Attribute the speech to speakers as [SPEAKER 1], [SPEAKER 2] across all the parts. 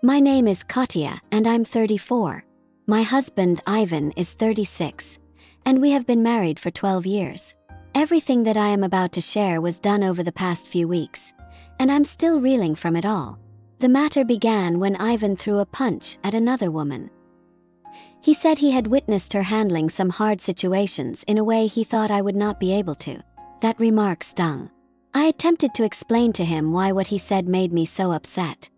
[SPEAKER 1] My name is Katya and I'm 34. My husband, Ivan, is 36, and we have been married for 12 years. Everything that I am about to share was done over the past few weeks, and I'm still reeling from it all. The matter began when Ivan threw a punch at another woman. He said he had witnessed her handling some hard situations in a way he thought I would not be able to. That remark stung. I attempted to explain to him why what he said made me so upset.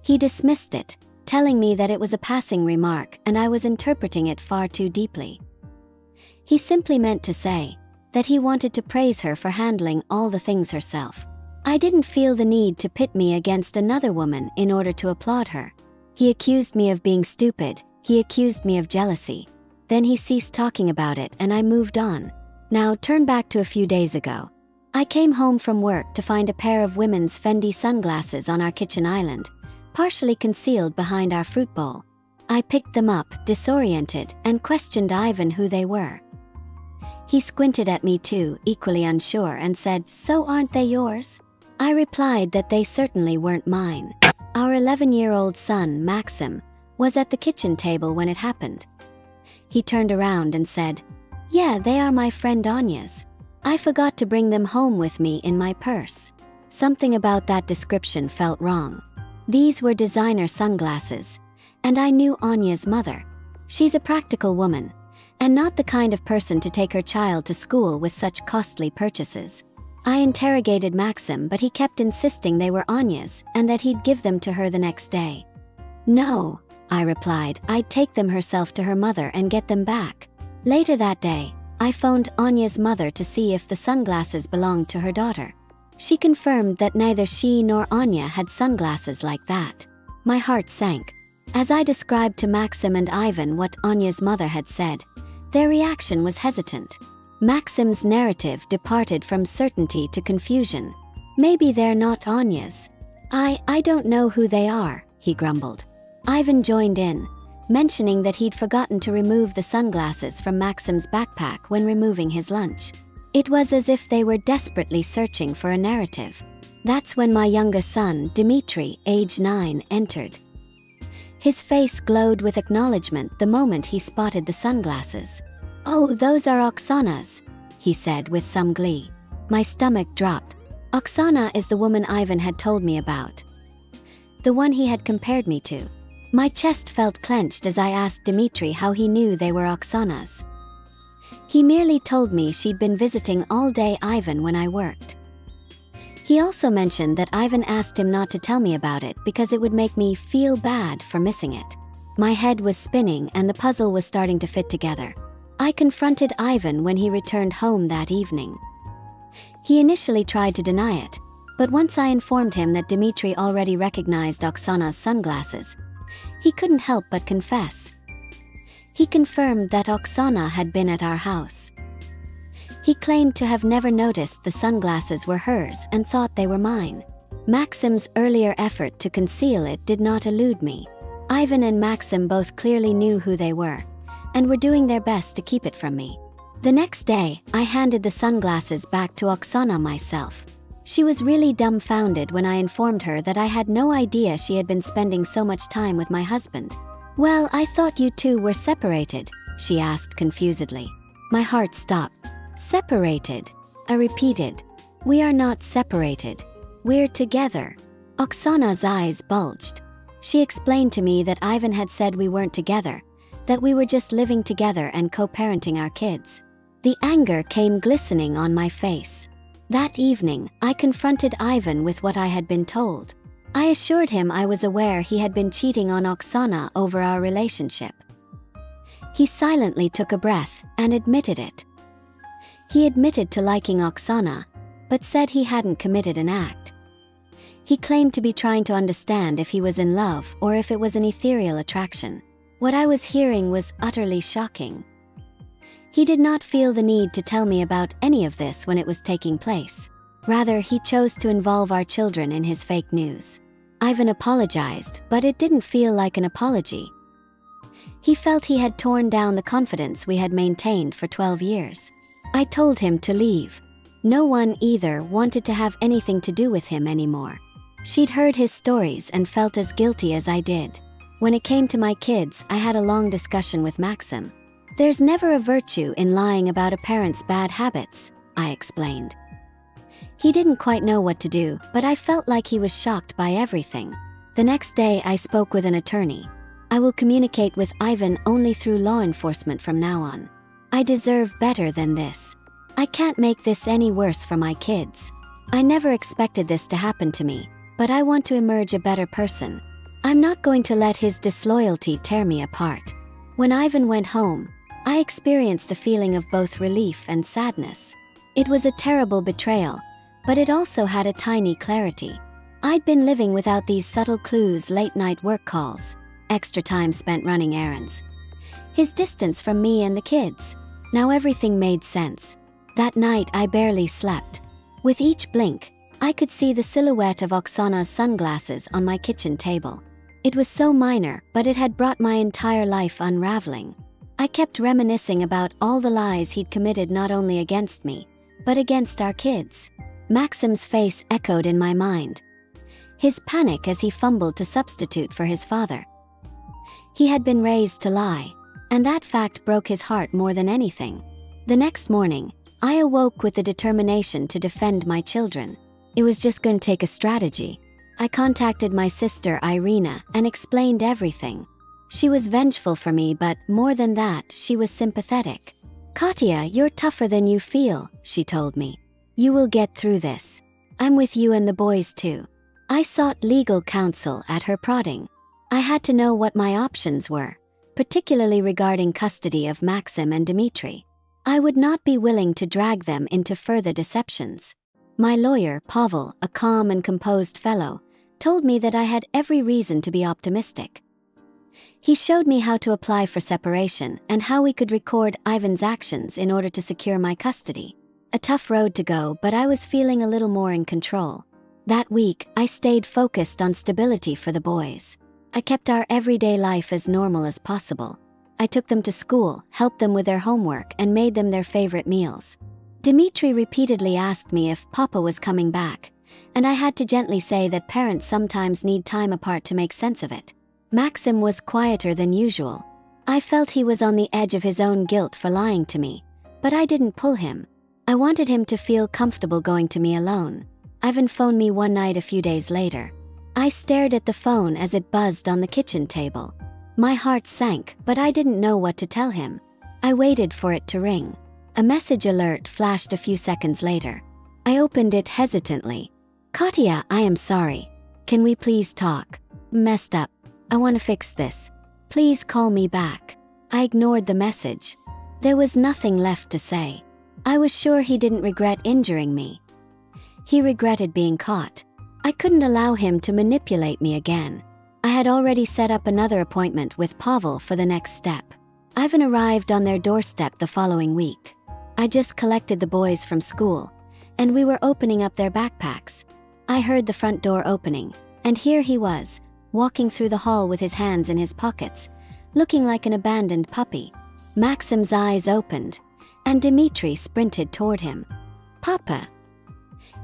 [SPEAKER 1] He dismissed it, telling me that it was a passing remark and I was interpreting it far too deeply. He simply meant to say that he wanted to praise her for handling all the things herself. I didn't feel the need to pit me against another woman in order to applaud her. He accused me of being stupid, he accused me of jealousy. Then he ceased talking about it and I moved on. Now turn back to a few days ago. I came home from work to find a pair of women's Fendi sunglasses on our kitchen island, partially concealed behind our fruit bowl. I picked them up, disoriented, and questioned Ivan who they were. He squinted at me too, equally unsure, and said, "So aren't they yours?" I replied that they certainly weren't mine. Our 11-year-old son, Maxim, was at the kitchen table when it happened. He turned around and said, "Yeah, they are my friend Anya's. I forgot to bring them home with me in my purse." Something about that description felt wrong. These were designer sunglasses, and I knew Anya's mother. She's a practical woman, and not the kind of person to take her child to school with such costly purchases. I interrogated Maxim, but he kept insisting they were Anya's and that he'd give them to her the next day. "No," I replied, "I'd take them herself to her mother and get them back." Later that day, I phoned Anya's mother to see if the sunglasses belonged to her daughter. She confirmed that neither she nor Anya had sunglasses like that. My heart sank. As I described to Maxim and Ivan what Anya's mother had said, their reaction was hesitant. Maxim's narrative departed from certainty to confusion. "Maybe they're not Anya's. I don't know who they are," he grumbled. Ivan joined in, mentioning that he'd forgotten to remove the sunglasses from Maxim's backpack when removing his lunch. It was as if they were desperately searching for a narrative. That's when my younger son, Dmitry, age 9, entered. His face glowed with acknowledgement the moment he spotted the sunglasses. "Oh, those are Oksana's," he said with some glee. My stomach dropped. Oksana is the woman Ivan had told me about, the one he had compared me to. My chest felt clenched as I asked Dmitry how he knew they were Oksana's. He merely told me she'd been visiting all day Ivan when I worked. He also mentioned that Ivan asked him not to tell me about it because it would make me feel bad for missing it. My head was spinning and the puzzle was starting to fit together. I confronted Ivan when he returned home that evening. He initially tried to deny it, but once I informed him that Dmitry already recognized Oksana's sunglasses, he couldn't help but confess. He confirmed that Oksana had been at our house. He claimed to have never noticed the sunglasses were hers and thought they were mine. Maxim's earlier effort to conceal it did not elude me. Ivan and Maxim both clearly knew who they were, and were doing their best to keep it from me. The next day, I handed the sunglasses back to Oksana myself. She was really dumbfounded when I informed her that I had no idea she had been spending so much time with my husband. "Well, I thought you two were separated," she asked confusedly. My heart stopped. "Separated?" I repeated. "We are not separated. We're together." Oksana's eyes bulged. She explained to me that Ivan had said we weren't together, that we were just living together and co-parenting our kids. The anger came glistening on my face. That evening, I confronted Ivan with what I had been told. I assured him I was aware he had been cheating on Oksana over our relationship. He silently took a breath and admitted it. He admitted to liking Oksana, but said he hadn't committed an act. He claimed to be trying to understand if he was in love or if it was an ethereal attraction. What I was hearing was utterly shocking. He did not feel the need to tell me about any of this when it was taking place. Rather, he chose to involve our children in his fake news. Ivan apologized, but it didn't feel like an apology. He felt he had torn down the confidence we had maintained for 12 years. I told him to leave. No one either wanted to have anything to do with him anymore. She'd heard his stories and felt as guilty as I did. When it came to my kids, I had a long discussion with Maxim. There's never a virtue in lying about a parent's bad habits, I explained. He didn't quite know what to do, but I felt like he was shocked by everything. The next day, I spoke with an attorney. I will communicate with Ivan only through law enforcement from now on. I deserve better than this. I can't make this any worse for my kids. I never expected this to happen to me, but I want to emerge a better person. I'm not going to let his disloyalty tear me apart. When Ivan went home, I experienced a feeling of both relief and sadness. It was a terrible betrayal, but it also had a tiny clarity. I'd been living without these subtle clues: late-night work calls, extra time spent running errands, his distance from me and the kids. Now everything made sense. That night I barely slept. With each blink, I could see the silhouette of Oksana's sunglasses on my kitchen table. It was so minor, but it had brought my entire life unraveling. I kept reminiscing about all the lies he'd committed, not only against me, but against our kids. Maxim's face echoed in my mind. His panic as he fumbled to substitute for his father. He had been raised to lie, and that fact broke his heart more than anything. The next morning, I awoke with the determination to defend my children. It was just going to take a strategy. I contacted my sister Irina and explained everything. She was vengeful for me, but more than that, she was sympathetic. "Katya, you're tougher than you feel," she told me. "You will get through this. I'm with you and the boys too." I sought legal counsel at her prodding. I had to know what my options were, particularly regarding custody of Maxim and Dmitry. I would not be willing to drag them into further deceptions. My lawyer, Pavel, a calm and composed fellow, told me that I had every reason to be optimistic. He showed me how to apply for separation and how we could record Ivan's actions in order to secure my custody. A tough road to go, but I was feeling a little more in control. That week, I stayed focused on stability for the boys. I kept our everyday life as normal as possible. I took them to school, helped them with their homework, and made them their favorite meals. Dmitry repeatedly asked me if Papa was coming back, and I had to gently say that parents sometimes need time apart to make sense of it. Maxim was quieter than usual. I felt he was on the edge of his own guilt for lying to me, but I didn't pull him. I wanted him to feel comfortable going to me alone. Ivan phoned me one night a few days later. I stared at the phone as it buzzed on the kitchen table. My heart sank, but I didn't know what to tell him. I waited for it to ring. A message alert flashed a few seconds later. I opened it hesitantly. "Katya, I am sorry. Can we please talk? Messed up. I want to fix this. Please call me back." I ignored the message. There was nothing left to say. I was sure he didn't regret injuring me. He regretted being caught. I couldn't allow him to manipulate me again. I had already set up another appointment with Pavel for the next step. Ivan arrived on their doorstep the following week. I just collected the boys from school, and we were opening up their backpacks. I heard the front door opening, and here he was, walking through the hall with his hands in his pockets, looking like an abandoned puppy. Maxim's eyes opened, and Dmitry sprinted toward him. "Papa!"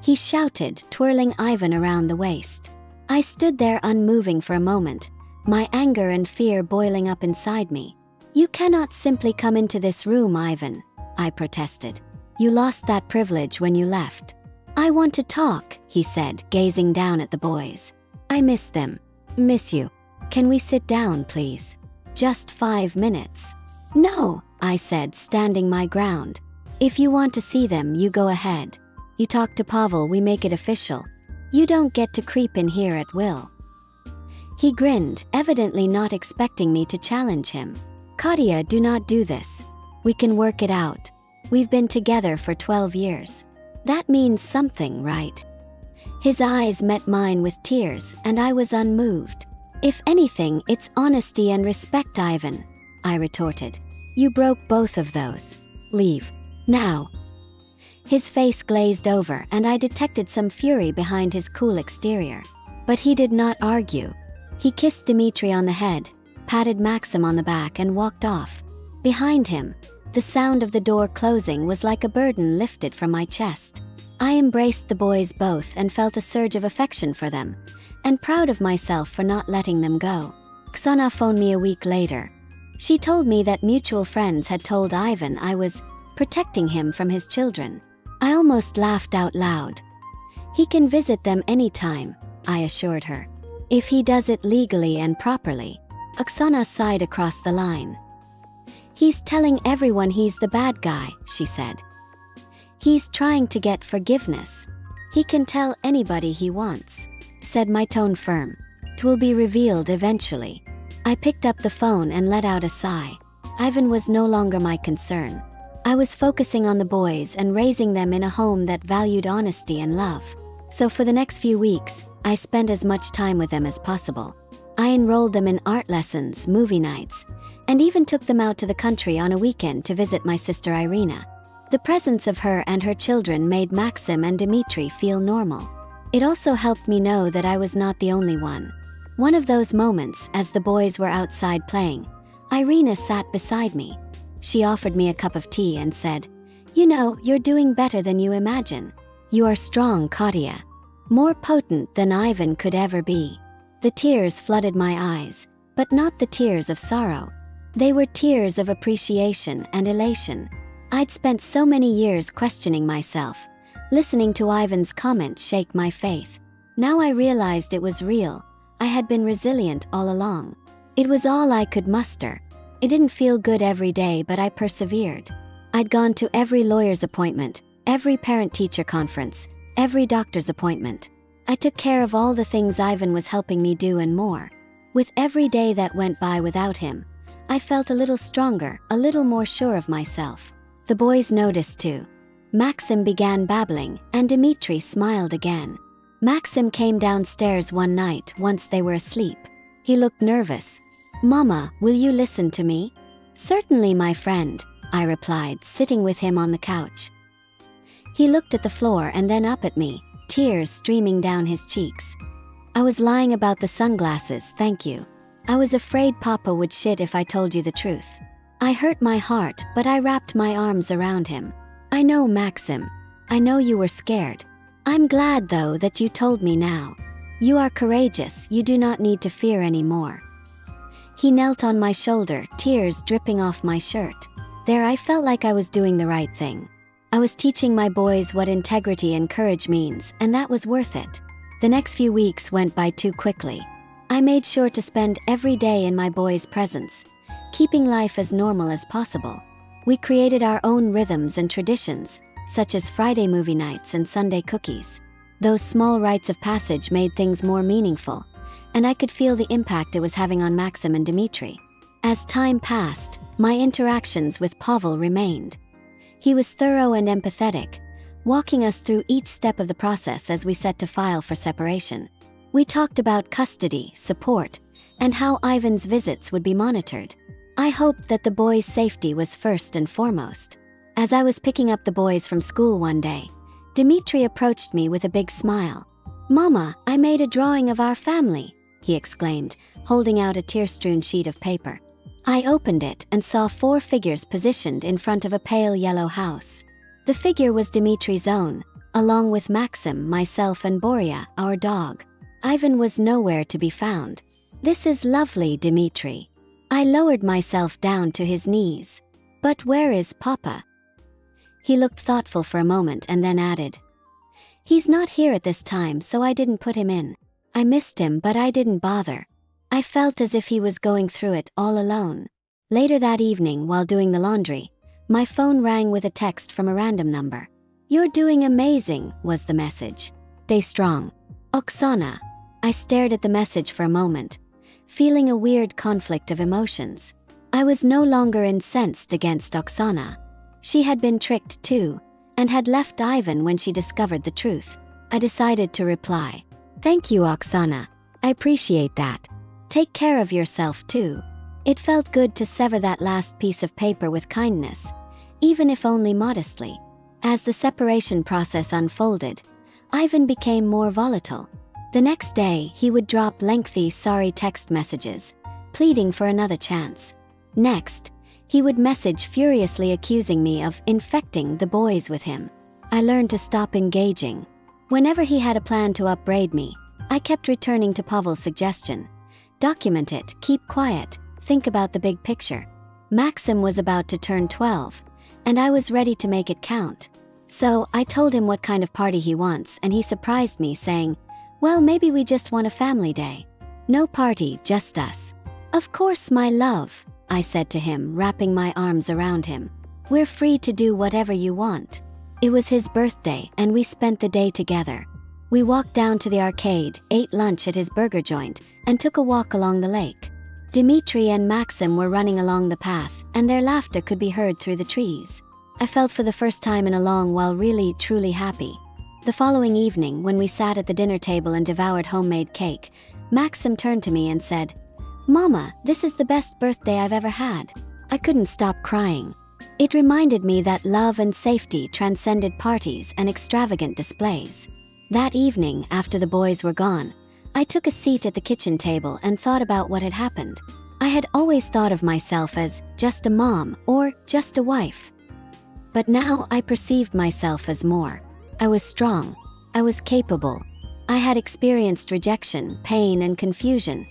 [SPEAKER 1] he shouted, twirling Ivan around the waist. I stood there unmoving for a moment, my anger and fear boiling up inside me. "You cannot simply come into this room, Ivan," I protested. "You lost that privilege when you left." "I want to talk," he said, gazing down at the boys. "I miss them." "Miss you. Can we sit down, please? Just 5 minutes." "No," I said, standing my ground. "If you want to see them, you go ahead. You talk to Pavel, we make it official. You don't get to creep in here at will." He grinned, evidently not expecting me to challenge him. "Katya, do not do this. We can work it out. We've been together for 12 years. That means something, right?" His eyes met mine with tears, and I was unmoved. "If anything, it's honesty and respect, Ivan," I retorted. "You broke both of those. Leave. Now." His face glazed over, and I detected some fury behind his cool exterior. But he did not argue. He kissed Dmitry on the head, patted Maxim on the back, and walked off. Behind him, the sound of the door closing was like a burden lifted from my chest. I embraced the boys both and felt a surge of affection for them, and proud of myself for not letting them go. Oksana phoned me a week later. She told me that mutual friends had told Ivan I was protecting him from his children. I almost laughed out loud. He can visit them anytime, I assured her. If he does it legally and properly. Oksana sighed across the line. He's telling everyone he's the bad guy, she said. He's trying to get forgiveness. He can tell anybody he wants, said my tone firm. It will be revealed eventually. I picked up the phone and let out a sigh. Ivan was no longer my concern. I was focusing on the boys and raising them in a home that valued honesty and love. So for the next few weeks, I spent as much time with them as possible. I enrolled them in art lessons, movie nights, and even took them out to the country on a weekend to visit my sister Irina. The presence of her and her children made Maxim and Dmitry feel normal. It also helped me know that I was not the only one. One of those moments, as the boys were outside playing, Irina sat beside me. She offered me a cup of tea and said, "You know, you're doing better than you imagine. You are strong, Katya. More potent than Ivan could ever be." The tears flooded my eyes, but not the tears of sorrow. They were tears of appreciation and elation. I'd spent so many years questioning myself, listening to Ivan's comments shake my faith. Now I realized it was real. I had been resilient all along. It was all I could muster. It didn't feel good every day, but I persevered. I'd gone to every lawyer's appointment, every parent-teacher conference, every doctor's appointment. I took care of all the things Ivan was helping me do and more. With every day that went by without him, I felt a little stronger, a little more sure of myself. The boys noticed too. Maxim began babbling, and Dmitry smiled again. Maxim came downstairs one night once they were asleep. He looked nervous. "Mama, will you listen to me?" "Certainly, my friend," I replied, sitting with him on the couch. He looked at the floor and then up at me, tears streaming down his cheeks. "I was lying about the sunglasses, thank you. I was afraid Papa would shit if I told you the truth." I hurt my heart, but I wrapped my arms around him. "I know, Maxim. I know you were scared. I'm glad, though, that you told me now. You are courageous, you do not need to fear anymore." He knelt on my shoulder, tears dripping off my shirt. There I felt like I was doing the right thing. I was teaching my boys what integrity and courage means, and that was worth it. The next few weeks went by too quickly. I made sure to spend every day in my boys' presence, keeping life as normal as possible. We created our own rhythms and traditions, such as Friday movie nights and Sunday cookies. Those small rites of passage made things more meaningful, and I could feel the impact it was having on Maxim and Dmitry. As time passed, my interactions with Pavel remained. He was thorough and empathetic, walking us through each step of the process as we set to file for separation. We talked about custody, support, and how Ivan's visits would be monitored. I hoped that the boys' safety was first and foremost. As I was picking up the boys from school one day, Dmitry approached me with a big smile. "Mama, I made a drawing of our family," he exclaimed, holding out a tear-strewn sheet of paper. I opened it and saw 4 figures positioned in front of a pale yellow house. The figure was Dmitry's own, along with Maxim, myself, and Borya, our dog. Ivan was nowhere to be found. "This is lovely, Dmitry." I lowered myself down to his knees. "But where is Papa?" He looked thoughtful for a moment and then added, "He's not here at this time, so I didn't put him in. I missed him, but I didn't bother." I felt as if he was going through it all alone. Later that evening, while doing the laundry, my phone rang with a text from a random number. "You're doing amazing," was the message. "Stay strong. Oksana." I stared at the message for a moment, feeling a weird conflict of emotions. I was no longer incensed against Oksana. She had been tricked too, and had left Ivan when she discovered the truth. I decided to reply, "Thank you, Oksana. I appreciate that. Take care of yourself too." It felt good to sever that last piece of paper with kindness, even if only modestly. As the separation process unfolded, Ivan became more volatile. The next day, he would drop lengthy sorry text messages, pleading for another chance. Next, he would message furiously accusing me of infecting the boys with him. I learned to stop engaging. Whenever he had a plan to upbraid me, I kept returning to Pavel's suggestion. Document it, keep quiet, think about the big picture. Maxim was about to turn 12, and I was ready to make it count. So I told him what kind of party he wants, and he surprised me saying, "Well, maybe we just want a family day. No party, just us." "Of course, my love," I said to him, wrapping my arms around him. "We're free to do whatever you want." It was his birthday, and we spent the day together. We walked down to the arcade, ate lunch at his burger joint, and took a walk along the lake. Dmitri and Maxim were running along the path, and their laughter could be heard through the trees. I felt for the first time in a long while really, truly happy. The following evening, when we sat at the dinner table and devoured homemade cake, Maxim turned to me and said, "Mama, this is the best birthday I've ever had." I couldn't stop crying. It reminded me that love and safety transcended parties and extravagant displays. That evening, after the boys were gone, I took a seat at the kitchen table and thought about what had happened. I had always thought of myself as just a mom or just a wife. But now I perceived myself as more. I was strong. I was capable. I had experienced rejection, pain, and confusion,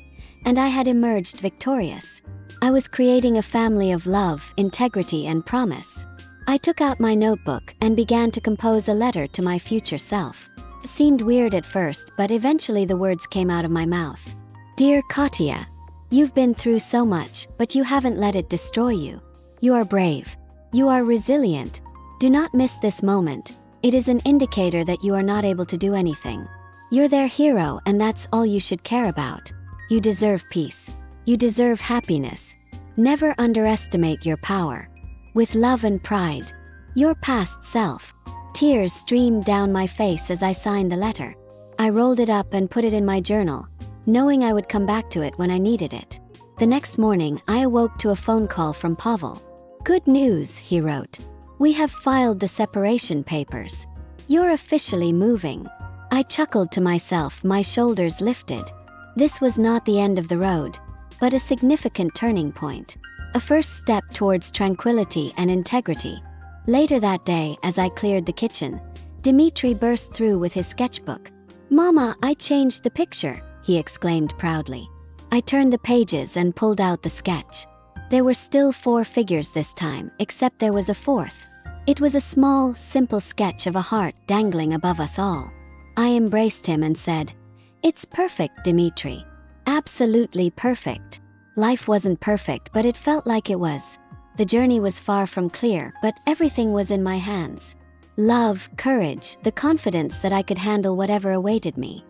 [SPEAKER 1] and I had emerged victorious. I was creating a family of love, integrity, and promise. I took out my notebook and began to compose a letter to my future self. It seemed weird at first, but eventually the words came out of my mouth. "Dear Katya, you've been through so much, but you haven't let it destroy you. You are brave. You are resilient. Do not miss this moment. It is an indicator that you are not able to do anything. You're their hero, and that's all you should care about. You deserve peace. You deserve happiness. Never underestimate your power. With love and pride, your past self." Tears streamed down my face as I signed the letter. I rolled it up and put it in my journal, knowing I would come back to it when I needed it. The next morning, I awoke to a phone call from Pavel. "Good news," he wrote. "We have filed the separation papers. You're officially moving." I chuckled to myself, my shoulders lifted. This was not the end of the road, but a significant turning point. A first step towards tranquility and integrity. Later that day, as I cleared the kitchen, Dmitri burst through with his sketchbook. "Mama, I changed the picture," he exclaimed proudly. I turned the pages and pulled out the sketch. There were still 4 figures this time, except there was a 4th. It was a small, simple sketch of a heart dangling above us all. I embraced him and said, "It's perfect, Dmitri. Absolutely perfect." Life wasn't perfect, but it felt like it was. The journey was far from clear, but everything was in my hands. Love, courage, the confidence that I could handle whatever awaited me.